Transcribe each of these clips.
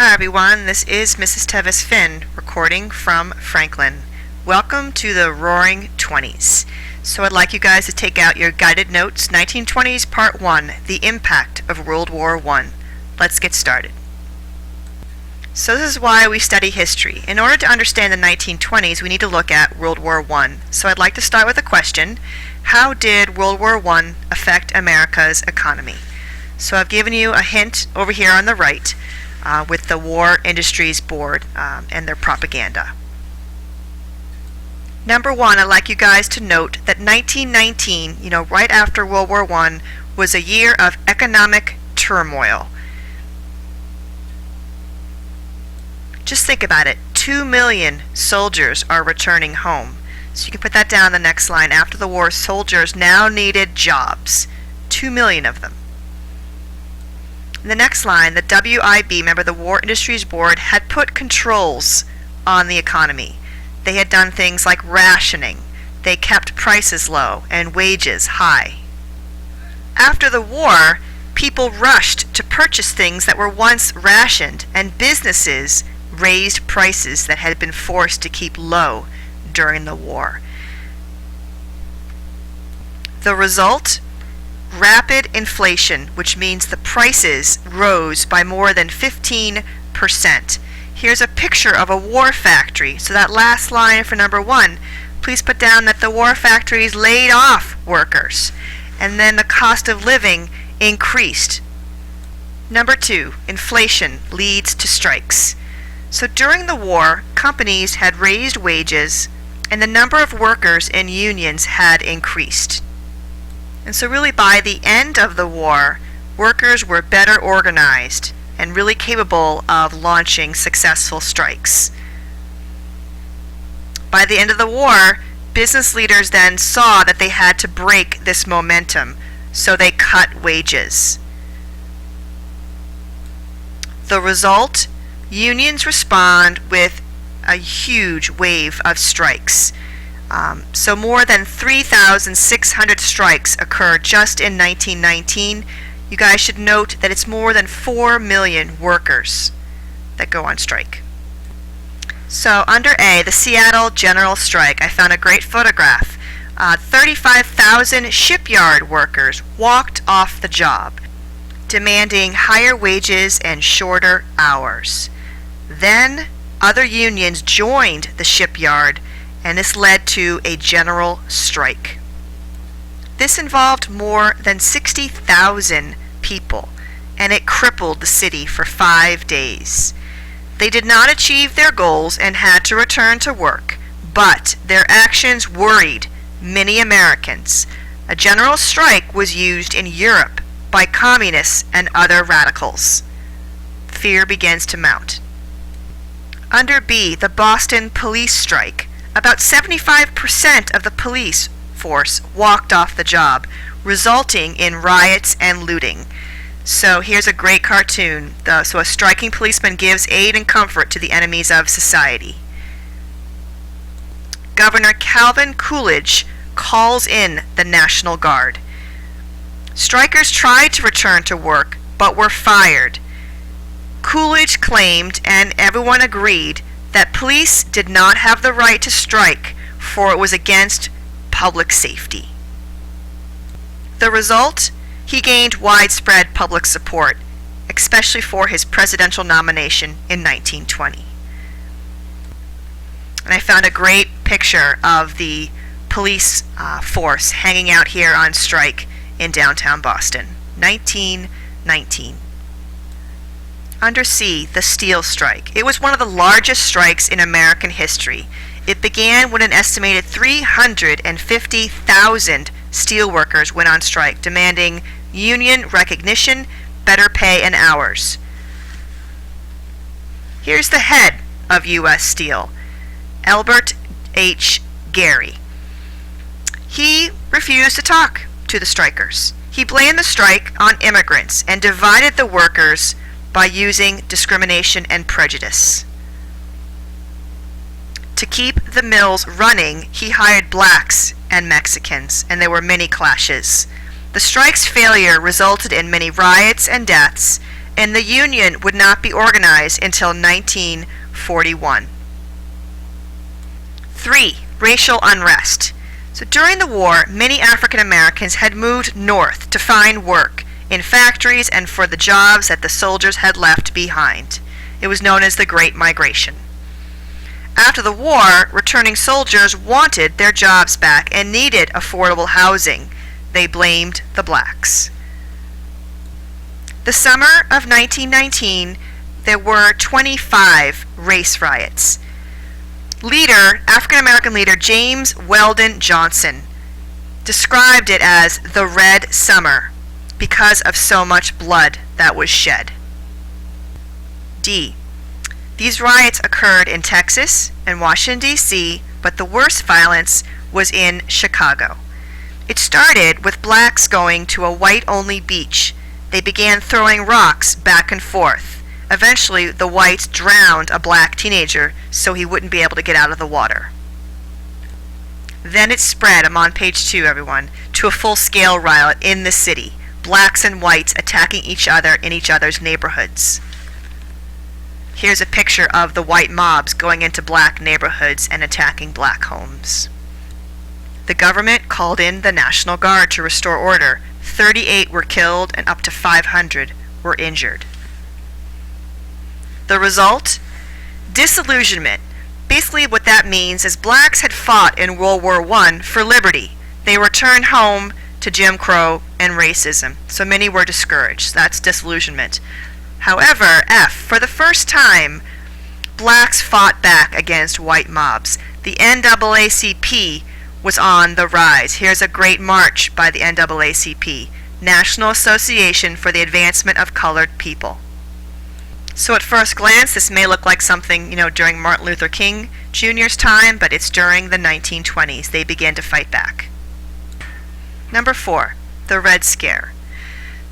Hi everyone, this is Mrs. Tevis-Finn recording from Franklin. Welcome to the Roaring 20s. So I'd like you guys to take out your guided notes, 1920s Part 1, The Impact of World War I. Let's get started. So this is why we study history. In order to understand the 1920s, we need to look at World War I. So I'd like to start with a question. How did World War I affect America's economy? So I've given you a hint over here on the right. With the War Industries Board and their propaganda. Number one, I'd like you guys to note that 1919, right after World War I, was a year of economic turmoil. Just think about it. 2 million soldiers are returning home. So you can put that down the next line. After the war, soldiers now needed jobs. 2 million of them. The next line, the WIB, remember the War Industries Board, had put controls on the economy. They had done things like rationing. They kept prices low and wages high. After the war, people rushed to purchase things that were once rationed, and businesses raised prices that had been forced to keep low during the war. The result? Rapid inflation, which means the prices rose by more than 15%. Here's a picture of a war factory. So that last line for number one, please put down that the war factories laid off workers, and then the cost of living increased. Number two, inflation leads to strikes. So during the war, companies had raised wages, and the number of workers in unions had increased. And so really by the end of the war, workers were better organized and really capable of launching successful strikes. By the end of the war, business leaders then saw that they had to break this momentum, so they cut wages. The result? Unions respond with a huge wave of strikes. So more than 3,600 strikes occurred just in 1919. You guys should note that it's more than 4 million workers that go on strike. So under A, the Seattle General Strike, I found a great photograph. 35,000 shipyard workers walked off the job, demanding higher wages and shorter hours. Then other unions joined the shipyard, and this led to a general strike. This involved more than 60,000 people, and it crippled the city for 5 days. They did not achieve their goals and had to return to work, but their actions worried many Americans. A general strike was used in Europe by communists and other radicals. Fear begins to mount. Under B, the Boston police strike. About 75% of the police force walked off the job, resulting in riots and looting. So here's a great cartoon. So a striking policeman gives aid and comfort to the enemies of society. Governor Calvin Coolidge calls in the National Guard. Strikers tried to return to work, but were fired. Coolidge claimed, and everyone agreed, that police did not have the right to strike, for it was against public safety. The result? He gained widespread public support, especially for his presidential nomination in 1920. And I found a great picture of the police force hanging out here on strike in downtown Boston, 1919. Under C, the steel strike. It was one of the largest strikes in American history. It began when an estimated 350,000 steel workers went on strike, demanding union recognition, better pay, and hours. Here's the head of U.S. Steel, Albert H. Gary. He refused to talk to the strikers. He blamed the strike on immigrants and divided the workers by using discrimination and prejudice. To keep the mills running, he hired blacks and Mexicans, and there were many clashes. The strike's failure resulted in many riots and deaths, and the Union would not be organized until 1941. 3. Racial unrest. So during the war, many African Americans had moved north to find work in factories and for the jobs that the soldiers had left behind. It was known as the Great Migration. After the war, returning soldiers wanted their jobs back and needed affordable housing. They blamed the blacks. The summer of 1919, there were 25 race riots. African American leader James Weldon Johnson described it as the Red Summer because of so much blood that was shed. D. These riots occurred in Texas and Washington, D.C., but the worst violence was in Chicago. It started with blacks going to a white-only beach. They began throwing rocks back and forth. Eventually, the whites drowned a black teenager so he wouldn't be able to get out of the water. Then it spread, I'm on page 2, everyone, to a full-scale riot in the city. Blacks and whites attacking each other in each other's neighborhoods. Here's a picture of the white mobs going into black neighborhoods and attacking black homes. The government called in the National Guard to restore order. 38 were killed and up to 500 were injured. The result? Disillusionment. Basically what that means is blacks had fought in World War I for liberty. They returned home to Jim Crow and racism, so many were discouraged. That's disillusionment. However, for the first time, blacks fought back against white mobs. The NAACP was on the rise. Here's a great march by the NAACP, National Association for the Advancement of Colored People. So at first glance, this may look like something, during Martin Luther King Jr.'s time, but it's during the 1920s. They began to fight back. Number 4, the Red Scare.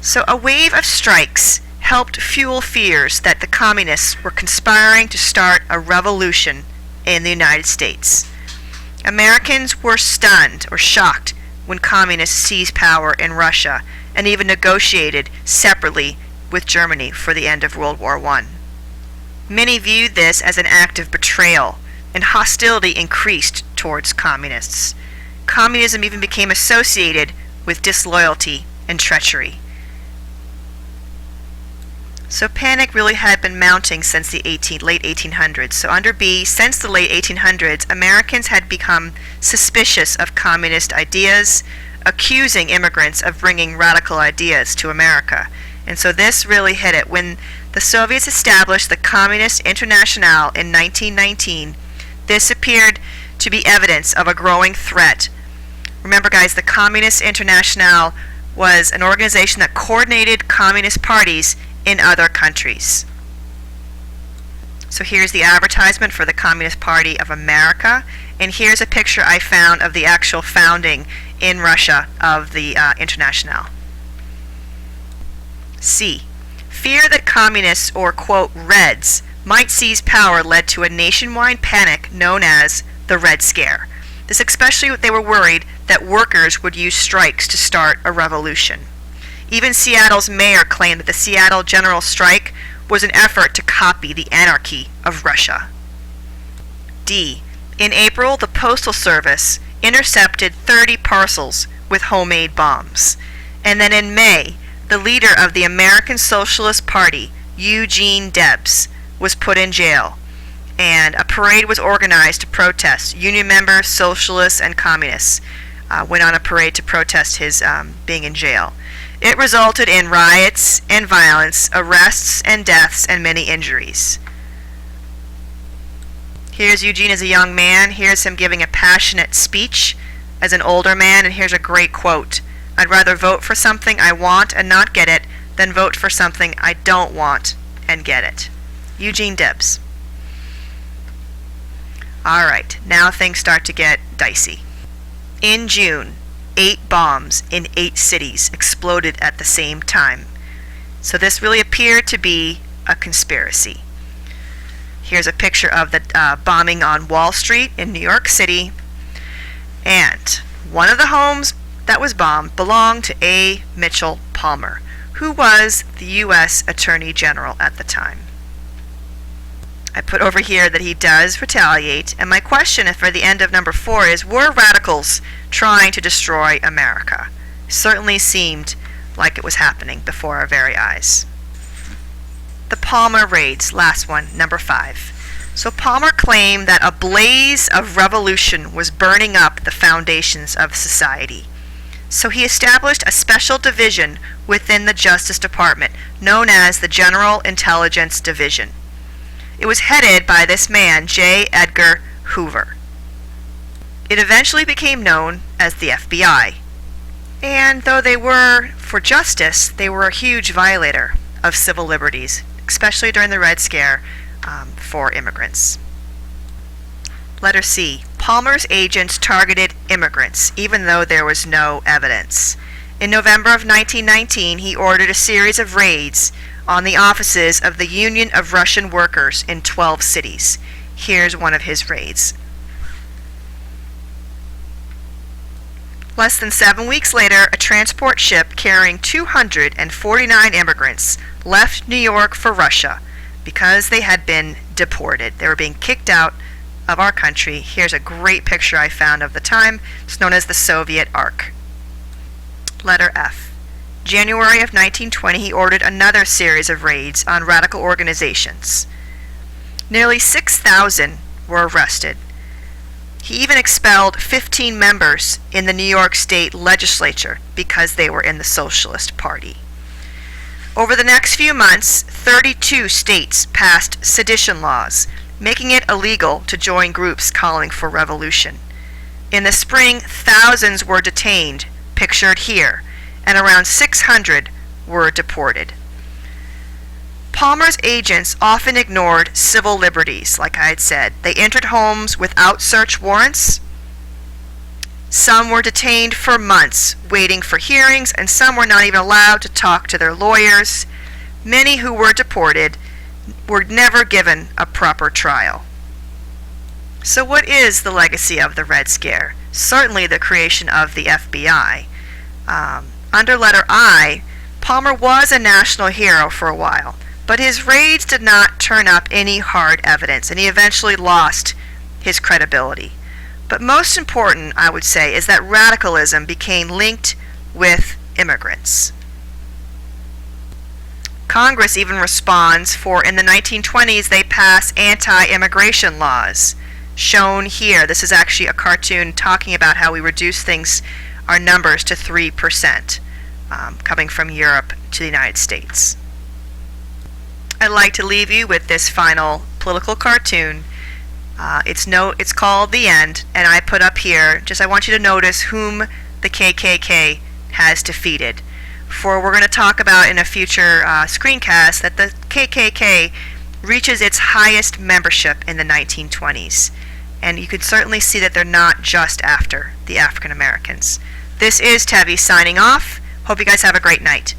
So a wave of strikes helped fuel fears that the communists were conspiring to start a revolution in the United States. Americans were stunned or shocked when communists seized power in Russia and even negotiated separately with Germany for the end of World War I. Many viewed this as an act of betrayal, and hostility increased towards communists. Communism even became associated with disloyalty and treachery. So panic really had been mounting since the late 1800s. So under B, since the late 1800s, Americans had become suspicious of communist ideas, accusing immigrants of bringing radical ideas to America. And so this really hit it. When the Soviets established the Communist Internationale in 1919, this appeared to be evidence of a growing threat. Remember, guys, the Communist Internationale was an organization that coordinated communist parties in other countries. So here's the advertisement for the Communist Party of America, and here's a picture I found of the actual founding in Russia of the Internationale. C. Fear that communists, or quote, Reds, might seize power led to a nationwide panic known as the Red Scare. This especially they were worried that workers would use strikes to start a revolution. Even Seattle's mayor claimed that the Seattle General Strike was an effort to copy the anarchy of Russia. D. In April, the Postal Service intercepted 30 parcels with homemade bombs. And then in May, the leader of the American Socialist Party, Eugene Debs, was put in jail, and a parade was organized to protest. Union members, socialists, and communists went on a parade to protest his being in jail. It resulted in riots and violence, arrests and deaths, and many injuries. Here's Eugene as a young man. Here's him giving a passionate speech as an older man, and here's a great quote. I'd rather vote for something I want and not get it than vote for something I don't want and get it. Eugene Debs. All right, now things start to get dicey. In June, 8 bombs in 8 cities exploded at the same time. So this really appeared to be a conspiracy. Here's a picture of the bombing on Wall Street in New York City. And one of the homes that was bombed belonged to A. Mitchell Palmer, who was the U.S. Attorney General at the time. I put over here that he does retaliate, and my question for the end of number 4 is, were radicals trying to destroy America? Certainly seemed like it was happening before our very eyes. The Palmer raids, last one, number 5. So Palmer claimed that a blaze of revolution was burning up the foundations of society. So he established a special division within the Justice Department known as the General Intelligence Division. It was headed by this man, J. Edgar Hoover. It eventually became known as the FBI. And though they were for justice, they were a huge violator of civil liberties, especially during the Red Scare for immigrants. Letter C. Palmer's agents targeted immigrants, even though there was no evidence. In November of 1919, he ordered a series of raids on the offices of the Union of Russian Workers in 12 cities. Here's one of his raids. Less than 7 weeks later, a transport ship carrying 249 immigrants left New York for Russia because they had been deported. They were being kicked out of our country. Here's a great picture I found of the time. It's known as the Soviet Ark. Letter F. January of 1920, he ordered another series of raids on radical organizations. Nearly 6,000 were arrested. He even expelled 15 members in the New York State legislature because they were in the Socialist Party. Over the next few months, 32 states passed sedition laws, making it illegal to join groups calling for revolution. In the spring, thousands were detained, pictured here, and around 600 were deported. Palmer's agents often ignored civil liberties, like I had said. They entered homes without search warrants. Some were detained for months, waiting for hearings, and some were not even allowed to talk to their lawyers. Many who were deported were never given a proper trial. So what is the legacy of the Red Scare? Certainly the creation of the FBI. Under letter I, Palmer was a national hero for a while, but his raids did not turn up any hard evidence, and he eventually lost his credibility. But most important, I would say, is that radicalism became linked with immigrants. Congress even responds, for in the 1920s they pass anti-immigration laws, shown here. This is actually a cartoon talking about how we reduce our numbers to 3%, coming from Europe to the United States. I'd like to leave you with this final political cartoon. It's called The End, and I put up here, I want you to notice whom the KKK has defeated. For we're going to talk about in a future screencast that the KKK reaches its highest membership in the 1920s. And you can certainly see that they're not just after the African Americans. This is Tevi signing off. Hope you guys have a great night.